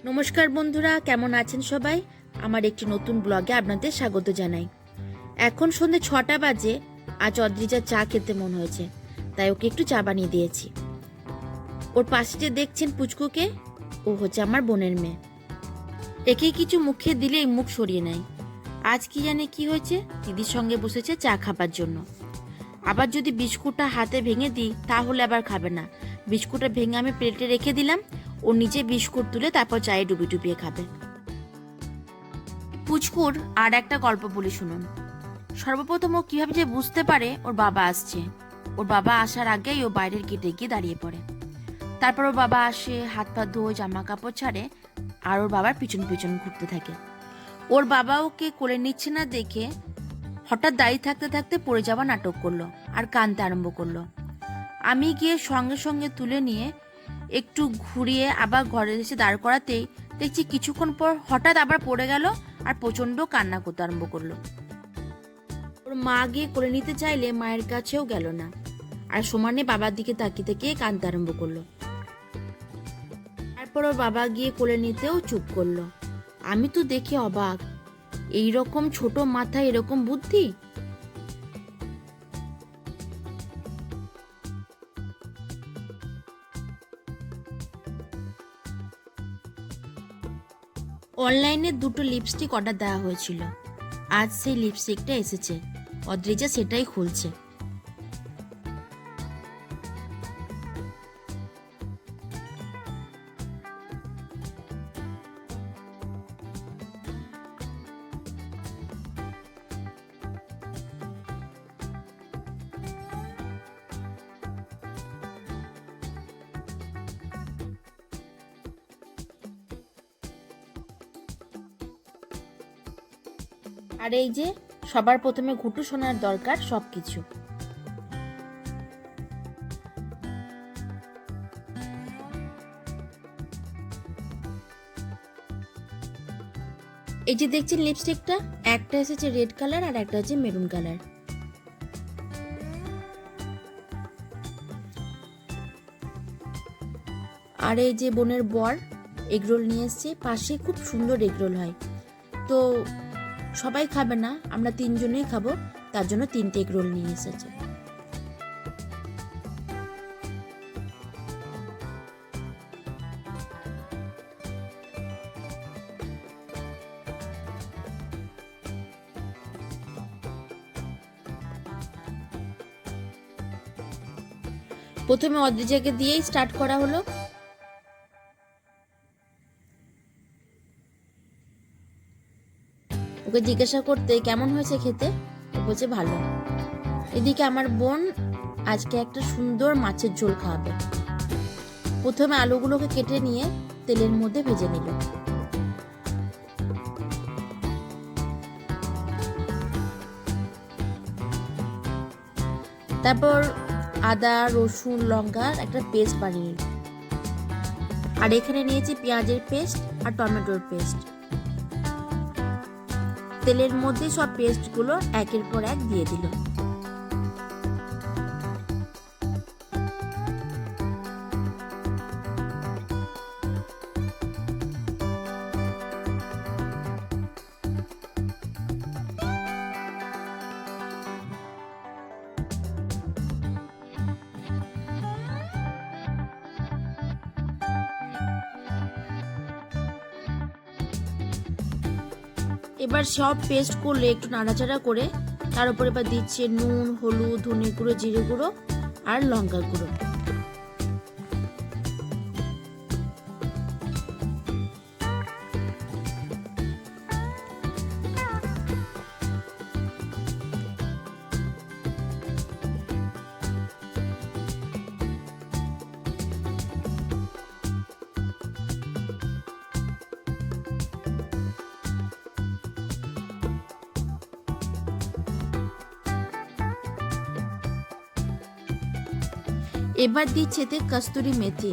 নমস্কার বন্ধুরা, কেমন আছেন সবাই? আমার একটি নতুন ব্লগে আপনাদের স্বাগত জানাই। এখন সন্ধ্যে 6টা বাজে। আজ অদ্রিজার চা খেতে মন হয়েছে, তাই ওকে একটু চা বানিয়ে দিয়েছি। ওর পাশে যে দেখছেন পুচকুকে, ও হচ্ছে আমার বোনের মেয়ে। একে কিছু মুখে দিলেই মুখ সরিয়ে নেয়। আজ কি জানে কি হয়েছে, দিদির সঙ্গে বসেছে চা খাবার জন্য। আবার যদি বিস্কুটটা হাতে ভেঙে দিই তাহলে আবার খাবে না। বিস্কুটটা ভেঙে আমি প্লেটে রেখে দিলাম, ও নিজে বিস্কুট তুলে তারপর চায়ে ডুবিয়ে খাবে। পুচকুর আর একটা গল্প বলি শুনুন। সর্বপ্রথম ও কিভাবে যে বুঝতে পারে ওর বাবা আসছে, ওর বাবা আসার আগেই ও বাইরের গেটে গিয়ে দাঁড়িয়ে পড়ে। তারপর ওর বাবা আসে, হাত পা ধোয়, জামা কাপড় ছাড়ে, আর ওর বাবার পিছন পিছন ঘুরতে থাকে। ওর বাবা ওকে কোলে নিচ্ছে না দেখে হঠাৎ দাঁড়িয়ে থাকতে থাকতে পড়ে যাওয়া নাটক করলো আর কাঁদতে আরম্ভ করলো। আমি গিয়ে সঙ্গে সঙ্গে তুলে নিয়ে একটু ঘুরিয়ে আবার ঘরে এসে দাঁড় করাতেই দেখছি কিছুক্ষণ পর হঠাৎ আবার পড়ে গেল আর প্রচন্ড কান্না করতে আরম্ভ করলো। ওর মা গিয়ে কোলে নিতে চাইলে মায়ের কাছেও গেল না, আর সমানে বাবার দিকে তাকিয়ে থেকে কাঁদতে আরম্ভ করলো। তারপর ওর বাবা গিয়ে কোলে নিতেও চুপ করলো। আমি তো দেখে অবাক, এইরকম ছোট মাথায় এরকম বুদ্ধি। অনলাইনে দুটো লিপস্টিক অর্ডার দেওয়া হয়েছিল, আজ সেই লিপস্টিকটা এসেছে। অদ্রিজা সেটাই খুলছে। আর এই যে সবার প্রথমে ঘুটু শোনার দরকার সবকিছু। এই যে দেখছেন লিপস্টিকটা, একটা এসেছে রেড কালার আর একটা হচ্ছে মেরুন কালার। আর এই যে বোনের বর এগরোল নিয়ে এসছে, পাশে খুব সুন্দর এগরোল হয়। তো সবাই খাবে না, আমরা তিনজনেই খাবো, তার জন্য 3টে এগরোল নিয়ে এসেছে। প্রথমে অদ্রিজাকে দিয়েই স্টার্ট করা হলো। ওকে জিজ্ঞাসা করতে কেমন হয়েছে খেতে, ও বলছে ভালো। এদিকে আমার বোন আজকে একটা সুন্দর মাছের ঝোল খাওয়াবে। প্রথমে আলুগুলোকে কেটে নিয়ে তেলের মধ্যে ভেজে নিল। তারপর আদা রসুন লঙ্কার একটা পেস্ট বানিয়ে নিল। আর এখানে নিয়েছি পেঁয়াজের পেস্ট আর টমেটোর পেস্ট। তেলের মধ্যে সব পেস্টগুলো একের পর এক দিয়ে দিল। এবার সব পেস্ট করলে একটু নাড়াচাড়া করে তার উপর এবার দিচ্ছে নুন, হলুদ, ধনে গুঁড়ো, জিরে গুঁড়ো আর লঙ্কা গুঁড়ো। এবার দিচ্ছে এতে কস্তুরি মেথি।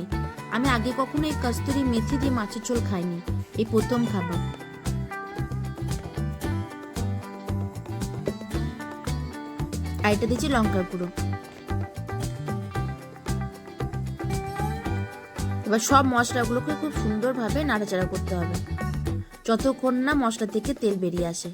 আমি আগে কখনো এই কস্তুরি মেথি দিয়ে মাছের ঝোল খাইনি, এই প্রথম খাবো। আর এটা দিচ্ছি লঙ্কার গুঁড়ো। এবার সব মশলাগুলোকে খুব সুন্দরভাবে নাড়াচাড়া করতে হবে যতক্ষণ না মশলা থেকে তেল বেরিয়ে আসে।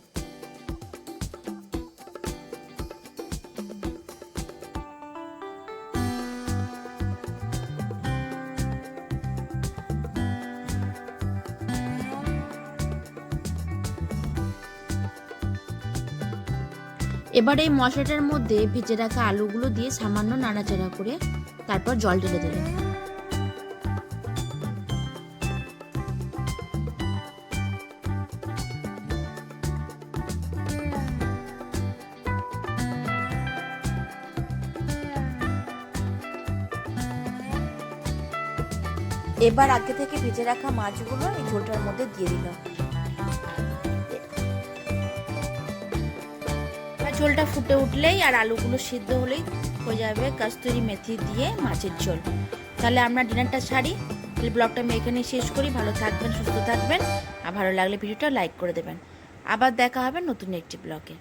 এবার এই মশলাটার মধ্যে ভেজে রাখা আলুগুলো দিয়ে সামান্য নাড়াচাড়া করে তারপর জল ঢেলে দেবে। এবার আগে থেকে ভেজে রাখা মাছগুলো এই ঝোলটার মধ্যে দিয়ে দিলাম। ঝোলটা ফুটে উঠলেই আর আলুগুলো সিদ্ধ হলেই হয়ে যাবে কস্তুরি মেথি দিয়ে মাছের ঝোল। তাহলে আমরা ডিনারটা সারি। তাহলে ব্লগটা আমি এখানেই শেষ করি। ভালো থাকবেন, সুস্থ থাকবেন, আর ভালো লাগলে ভিডিওটা লাইক করে দেবেন। আবার দেখা হবে নতুন একটি ব্লগে।